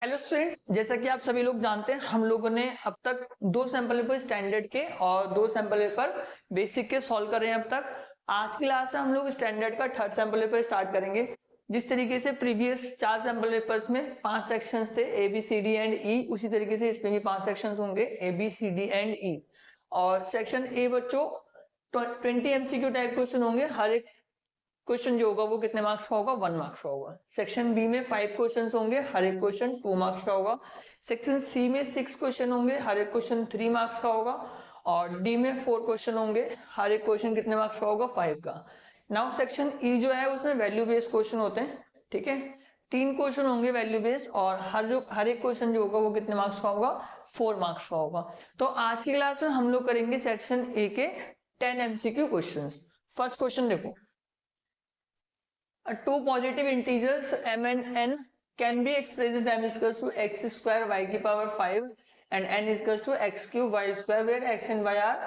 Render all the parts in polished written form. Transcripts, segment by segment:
Hello students, जैसा कि आप सभी लोग जानते हैं हम लोगों ने अब तक दो सैंपल पेपर स्टैंडर्ड के और दो सैंपल पेपर बेसिक के सॉल्व कर रहे हैं। अब तक आज की क्लास में हम लोग स्टैंडर्ड का थर्ड सैंपल पेपर स्टार्ट करेंगे। जिस तरीके से प्रीवियस 4 सैंपल पेपर्स में 5 सेक्शंस थे A B C D and E, उसी तरीके से इसमें भी 5 सेक्शंस होंगे A B C D and E. और सेक्शन ए बच्चों 20 एमसीक्यू टाइप क्वेश्चन होंगे। हर एक क्वेश्चन जो होगा वो कितने मार्क्स का होगा? 1 मार्क्स का होगा। सेक्शन बी में 5 क्वेश्चन होंगे, हर एक क्वेश्चन 2 मार्क्स का होगा। सेक्शन सी में 6 क्वेश्चन होंगे, हर एक क्वेश्चन 3 मार्क्स का होगा। और डी में 4 क्वेश्चन होंगे, हर एक क्वेश्चन कितने मार्क्स का होगा? 5 का। नाउ सेक्शन ई जो है उसमें वैल्यू बेस्ड क्वेश्चन होते हैं, ठीक है। 3 क्वेश्चन होंगे वैल्यू बेस्ड और हर एक क्वेश्चन जो होगा वो कितने मार्क्स का होगा? 4 मार्क्स का होगा। तो आज की क्लास में हम लोग करेंगे सेक्शन ए के 10 एमसीक्यू क्वेश्चन। फर्स्ट क्वेश्चन देखो, two positive integers m and n can be expressed as m is equals to x square y की power 5 and n is equals to x cube y square where x and y are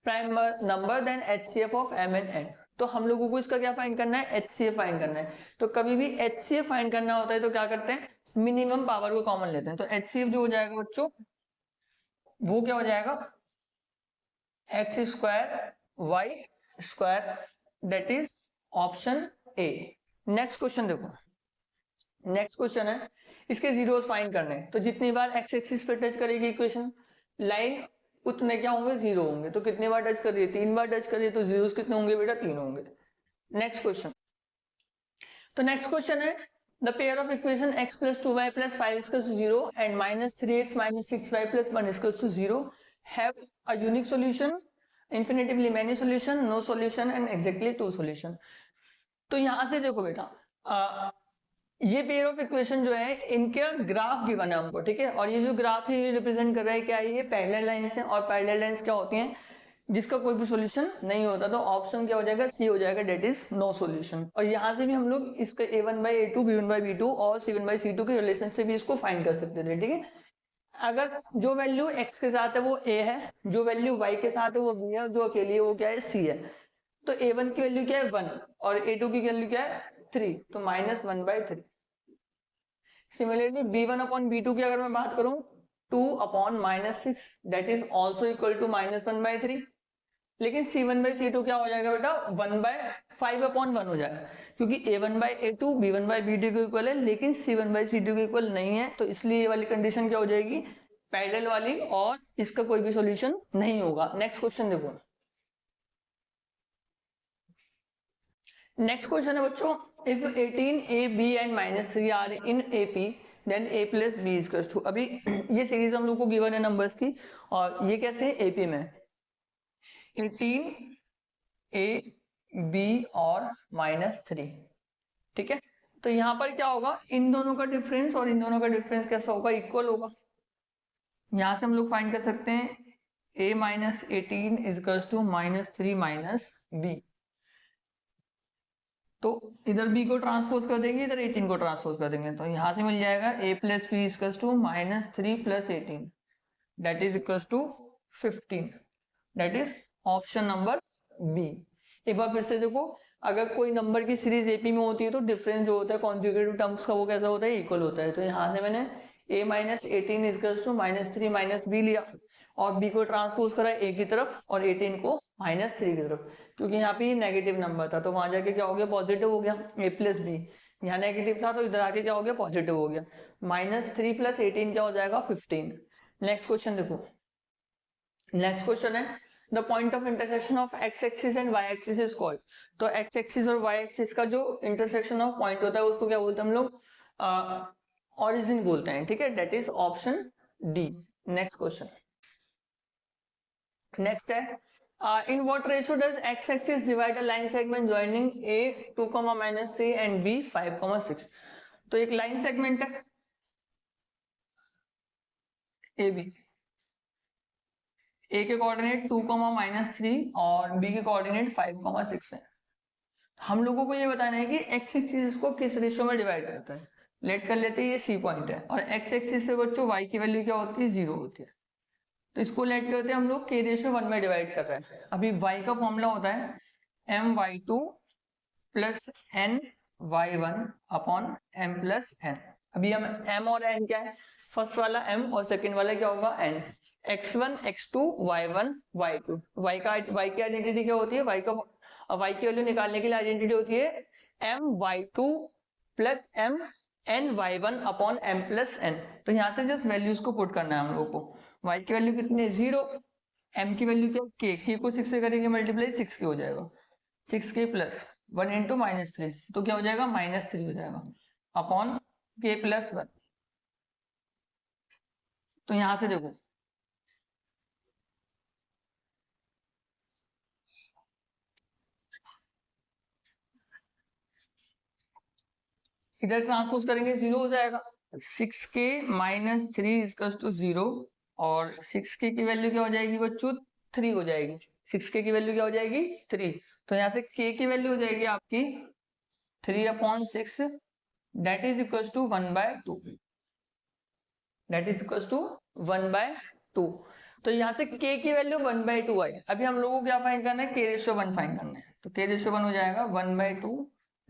prime number then HCF of m and n। तो हम लोगों को इसका क्या find करना है? HCF find करना है। तो कभी भी HCF फाइंड करना होता है तो क्या करते हैं? मिनिमम पावर को कॉमन लेते हैं। तो HCF जो हो जाएगा बच्चों वो क्या हो जाएगा? x square y square, that is option A. Next question देखो, नेक्स्ट क्वेश्चन है इसके जीरोस फाइंड करने हैं। तो जितनी बार एक्स एक्सिस पे टच करेगी इक्वेशन लाइन उतने क्या होंगे? जीरो होंगे। तो कितनी बार टच कर रही है? 3 बार टच कर रही है, तो जीरोस कितने होंगे बेटा? 3 होंगे। नेक्स्ट क्वेश्चन, तो नेक्स्ट क्वेश्चन है the pair of equation x plus 2y plus 5 equals to 0 and minus 3x minus 6y plus 1 equals to 0 have a unique solution, infinitively many solution, no solution and exactly 2 solution. तो यहां से देखो बेटा, ये pair of equation जो है इनका graph given है हमको, ठीक है। और ये जो ग्राफ है ये रिप्रेजेंट कर रहा है क्या है? ये पैरेलल लाइंस है। और पैरेलल लाइंस क्या होती हैं? जिसका कोई भी सॉल्यूशन नहीं होता। तो ऑप्शन क्या हो जाएगा? सी हो जाएगा, डेट इज नो सॉल्यूशन। और यहाँ से भी हम लोग इसका a1/a2 b1/b2 और c1/c2 के रिलेशन से भी इसको फाइंड कर सकते थे, ठीक है। अगर जो वैल्यू x के साथ है वो a है, जो वैल्यू y के साथ है वो b है, जो अकेली है वो क्या है? c है। तो a1 की वैल्यू क्या है? 1 और a2 की वैल्यू क्या है? 3, तो -1/3। सिमिलरली b1/b2 की अगर मैं बात करूं 2/-6 that is also equal to -1/3। लेकिन c1/c2 क्या हो जाएगा बेटा? 1/5/1 हो जाएगा, क्योंकि a1/a2 b1/b2 के इक्वल है लेकिन c1/c2 के इक्वल नहीं है। तो इसलिए ये वाली कंडीशन क्या हो जाएगी? पैरेलल वाली, और इसका कोई भी सॉल्यूशन नहीं होगा। नेक्स्ट क्वेश्चन देखो, नेक्स्ट क्वेश्चन है बच्चों, if 18a b and -3 are in AP then a plus b is equals to. अभी ये सीरीज हम लोग को गिवन है नंबर्स की, और ये कैसे है? AP में 18a b और -3, ठीक है। तो यहाँ पर क्या होगा? इन दोनों का डिफरेंस और इन दोनों का डिफरेंस कैसा होगा? इक्वल होगा। यहां से हम लोग फाइंड कर सकते हैं a -18 is equals to -3 b। तो इधर b को ट्रांसपोज कर देंगे, इधर 18 को ट्रांसपोज कर देंगे। तो यहां से मिल जाएगा a plus B equals to -3 plus 18 that is equals to 15, that is option number B. एक बार फिर से देखो, अगर कोई नंबर की सीरीज एपी में होती है तो डिफरेंस जो होता है कॉन्जुगेटिव टर्म्स का वो कैसा होता है? इक्वल होता है। तो यहाँ से मैंने a -18 इक्वल्स टू -3 b लिया और b को ट्रांसपोज करा a की तरफ और 18 को -3 की तरफ, क्योंकि यहाँ पे नेगेटिव नंबर था तो वहां जाके क्या हो गया? पॉजिटिव हो गया। a प्लस बी यहाँ नेगेटिव था तो इधर आके क्या हो गया? पॉजिटिव हो गया। -3 प्लस 18 क्या हो जाएगा? 15। नेक्स्ट क्वेश्चन देखो, नेक्स्ट क्वेश्चन है the point of intersection of X axis and Y axis is called. तो एक्स एक्सिस और वाई एक्सिस का जो इंटरसेक्शन ऑफ पॉइंट होता है उसको क्या बोलते हैं हम लोग? ऑरिजिन बोलते हैं, ठीक है। That is option D. Next question, next है in what ratio does x axis divide a line segment joining a 2, -3 and b 5, 6। तो एक लाइन सेगमेंट है AB, A के कोऑर्डिनेट 2, -3 और B के कोऑर्डिनेट 5, 6 है। हम लोगों को ये बताना है कि x एक्सिस को किस रेशियो में डिवाइड करता है। लेट कर लेते हैं ये C पॉइंट है और x एक्सिस पे बच्चों y की वैल्यू क्या होती है? 0 होती है। तो इसको लेट करते हैं हम लोग k/1 में डिवाइड कर रहे हैं। अभी y का फॉर्मूला होता है my2 plus ny1 upon m plus n। अभी हम m और n क्या है, फर्स्ट वाला m और सेकंड वाला क्या होगा n, x1 x2 y1 y2, y की आइडेंटिटी क्या होती है, y की वैल्यू निकालने के लिए आइडेंटिटी होती है m y2 plus m n y1 upon m plus n। तो यहाँ से जस्ट वैल्यूज को पुट करना है हम लोगों को, y की वैल्यू कितनी है 0, m की वैल्यू क्या k को 6 से करेंगे मल्टीप्लाई 6 के हो जाएगा, 6k प्लस 1 इंटू -3 तो क्या हो जाएगा -3 हो जाएगा अपॉन k प्लस 1। तो यहां से देखो इधर ट्रांसपोज करेंगे 0 हो जाएगा, 6k माइनस 3 इजकल्स टू 0 और 6k की वैल्यू क्या हो जाएगी बच्चों 3 हो जाएगी, 6k की वैल्यू क्या हो जाएगी 3। तो यहाँ से k की वैल्यू हो जाएगी आपकी 3/6 that is equals to 1/2, that is equals to 1/2। तो यहाँ से k की वैल्यू 1/2 आई। अभी हम लोगों को क्या फाइंड करना है, k रेशियो 1 फाइंड करना है। तो k रेशियो 1 हो जाएगा 1/2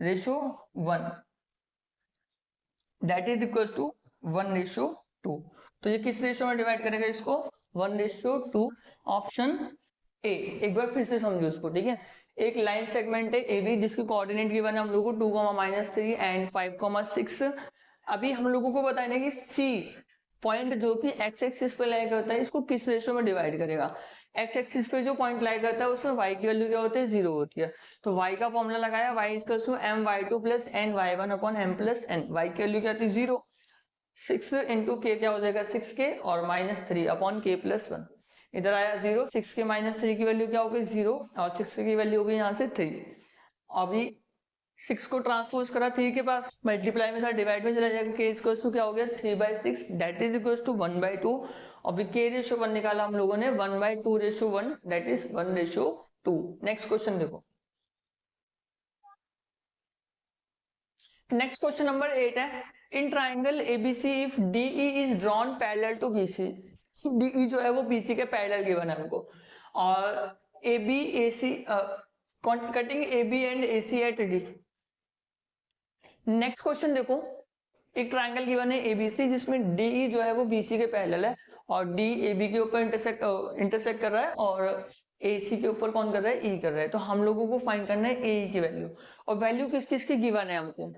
ratio 1 that is equals to 1/2। तो ये किस रेशियो में डिवाइड करेगा इसको 1/2, ऑप्शन ए। एक बार फिर से समझो इसको, ठीक है। एक लाइन सेगमेंट है ए बी जिसकी कोऑर्डिनेट गिवन है हम लोगों को 2, -3 एंड 5, 6। अभी हम लोगों को बताना है कि सी पॉइंट जो कि एक्स एक्सिस पे लाई करता है इसको किस रेशियो में डिवाइड करेगा। एक्स एक्सिस पे जो पॉइंट लाई करता है उसमें y की वैल्यू क्या होती है 0 होती है। तो y का फॉर्मूला लगाया y equal to m y2 plus n y1 upon m plus n, y की वैल्यू क्या आती है 0, 6 इंटू k क्या हो जाएगा 6k और -3 अपॉन k प्लस 1। इधर आया 0, 6k -3 की वैल्यू क्या होगी 0 और 6k की वैल्यू होगी यहाँ से 3। अभी 6 को ट्रांसपोज करा 3 के पास, मल्टीप्लाई में था डिवाइड में चला जाएगा, k इक्वल टू क्या हो गया 3/6 दैट इज इक्वल टू 1/2। अभी k रेशियो 1 निकाला हम लोगों ने 1/2 ratio 1 that is 1/2। Next question देखो, नेक्स्ट क्वेश्चन नंबर 8 है, in triangle ABC if DE is drawn parallel to BC, DE जो है वो बीसी के पैरेलल गिवन है हमको, और AB AC cutting AB and AC at D. Next question देखो, एक ट्राइंगल गिवन है एबीसी जिसमें डीई जो है वो बीसी के पैरेलल है और डी एबी के ऊपर इंटरसेक्ट कर रहा है और एसी के ऊपर कौन कर रहा है ई कर रहा है। तो हम लोगों को फाइंड करना है ए की वैल्यू, और वैल्यू किस किस की गिवन है हमको,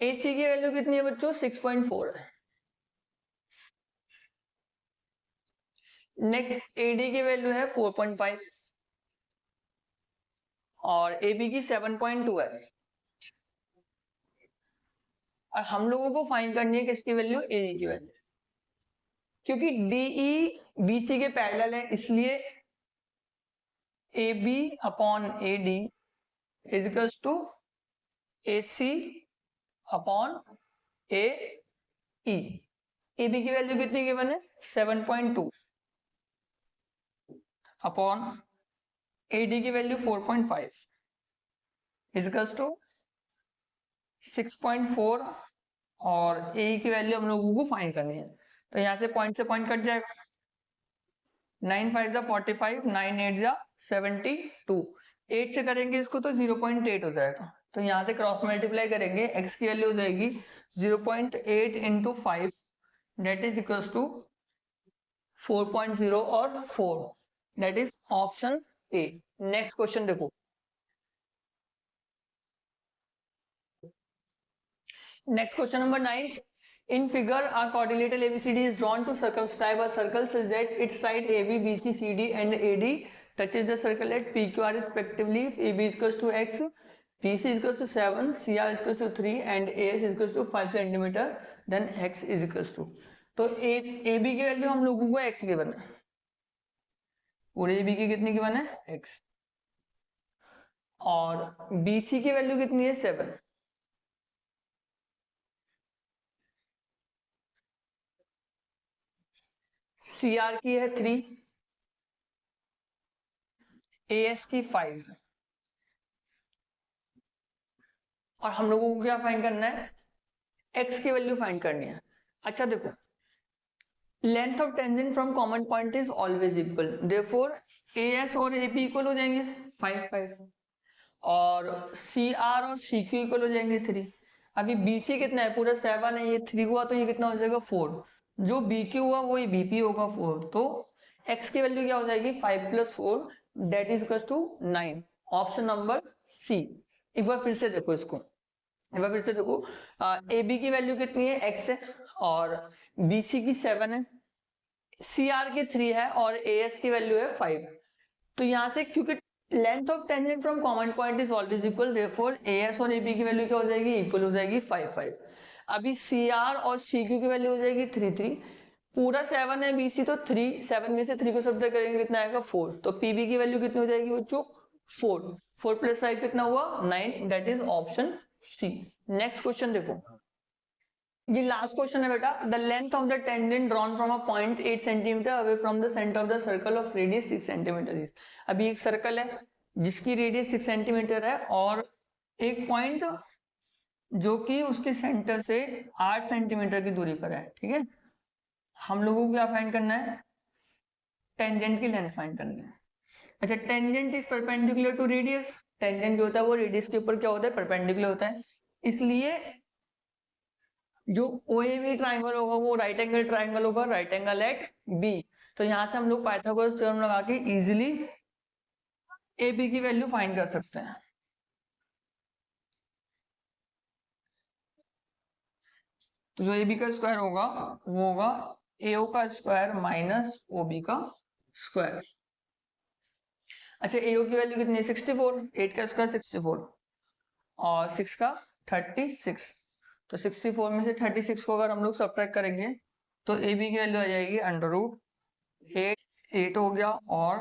एसी की वैल्यू कितनी है बच्चों 6.4 है। नेक्स्ट एडी की वैल्यू है 4.5 और एबी की 7.2 है। और हम लोगों को फाइंड करनी है किसकी वैल्यू एडी की वैल्यू, क्योंकि डीई बीसी के पैरेलल है इसलिए A B upon A D is equals to A C upon A E. A B की वैल्यू कितनी गिवन है 7.2 अपॉन ए डी की वैल्यू 4.5 इज इक्वल्स टू 6.4 और ए की वैल्यू हम लोगों को फाइंड करनी है। तो यहाँ से पॉइंट कट जाएगा, 9 5 जा 45, 9 8 जा 72, 8 से करेंगे इसको तो 0.8 हो जाएगा। तो यहाँ से क्रॉस मल्टीप्लाई करेंगे, x की वैल्यू हो जाएगी 0.8 into 5 that is equals to 4.0 और 4 that is option A. Next question देखो, next question number 9, in figure a quadrilateral abcd is drawn to circumscribe a circle such that its side ab bc cd and ad touches the circle at pqr respectively if ab is equals to x, bc is equals to 7, cr is equals to 3 and as is equals to 5 cm, then x is equals to। तो ab की value हम लोगों को x given है, पूरे ab की कितनी given है x, और bc की वैल्यू कितनी है 7, CR की है 3, AS की 5, और हम लोगों को क्या फाइंड करना है x की वैल्यू फाइंड करनी है। अच्छा देखो, length of tangent from common point is always equal, therefore AS और AP इक्वल हो जाएंगे 5 5, और CR और CQ इक्वल हो जाएंगे 3। अभी BC कितना है, पूरा 7 है, ये 3 हुआ तो ये कितना हो जाएगा 4, जो BQ हुआ वही BP होगा 4, तो x की वैल्यू क्या हो जाएगी 5 + 4 that is equal to 9, option number C. एक बार फिर से देखो इसको, एक बार फिर से देखो, AB की वैल्यू कितनी है x है, और BC की 7 है, CR की 3 है, और AS की वैल्यू है 5। तो यहाँ से क्योंकि length of tangent from common point is always equal, therefore AS और AB की वैल्यू क्या हो जाएगी, इक्वल हो जाएगी 5 5। अभी CR और CQ की वैल्यू हो जाएगी 3 3, पूरा 7 है BC, तो 3 7 में से 3 को सब्ट्रैक्ट करेंगे कितना आएगा 4, तो PB की वैल्यू कितनी हो जाएगी बच्चों 4, 4 + 5 कितना हुआ 9, that is option C. Next question देखो, ये लास्ट क्वेश्चन है बेटा, the length of the tangent drawn from a point 8 centimetres away from the centre of the circle of radius 6 centimetres is. अभी एक सर्कल है जिसकी रेडियस 6 सेंटीमीटर है, और एक पॉइंट जो कि उसके सेंटर से 8 सेंटीमीटर की दूरी पर है, ठीक है। हम लोगों को क्या फाइंड करना है, टेंजेंट की लेंथ फाइंड करनी है। अच्छा, tangent is perpendicular to radius, tangent जो होता है वो रेडियस के ऊपर क्या होता है, परपेंडिकुलर होता है, इसलिए जो OAB ट्राइंगल होगा वो राइट एंगल ट्राइंगल होगा, राइट एंगल एट बी। तो यहां से हम लोग पाइथागोरस थ्योरम लगा के इजीली AB की वैल्यू फाइंड कर सकते हैं। तो जो AB का स्क्वायर होगा वो होगा AO का स्क्वायर माइनस OB का स्क्वायर। अच्छा, AO की वैल्यू कितनी है 64, 8 का स्क्वायर 64 और 6 का 36, तो 64 में से 36 को अगर हम लोग सब्ट्रैक्ट करेंगे तो AB की वैल्यू आ जाएगी √8 हो गया, और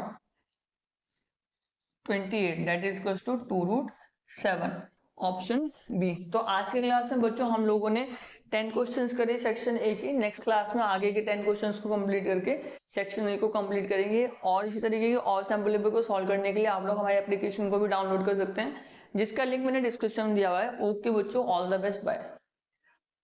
28 that is equal to 2√7, option B. तो आज के क्लास में बच्चों हम लोगों ने 10 क्वेश्चंस करे सेक्शन ए की, नेक्स्ट क्लास में आगे के 10 क्वेश्चंस को कंप्लीट करके सेक्शन ए को कंप्लीट करेंगे, और इसी तरीके के और सैम्पल पेपर को सॉल्व करने के लिए आप लोग हमारे एप्लीकेशन को भी डाउनलोड कर सकते हैं, जिसका लिंक मैंने डिस्क्रिप्शन में दिया हुआ है। ओके बच्चों, ऑल द बेस्ट, बाय।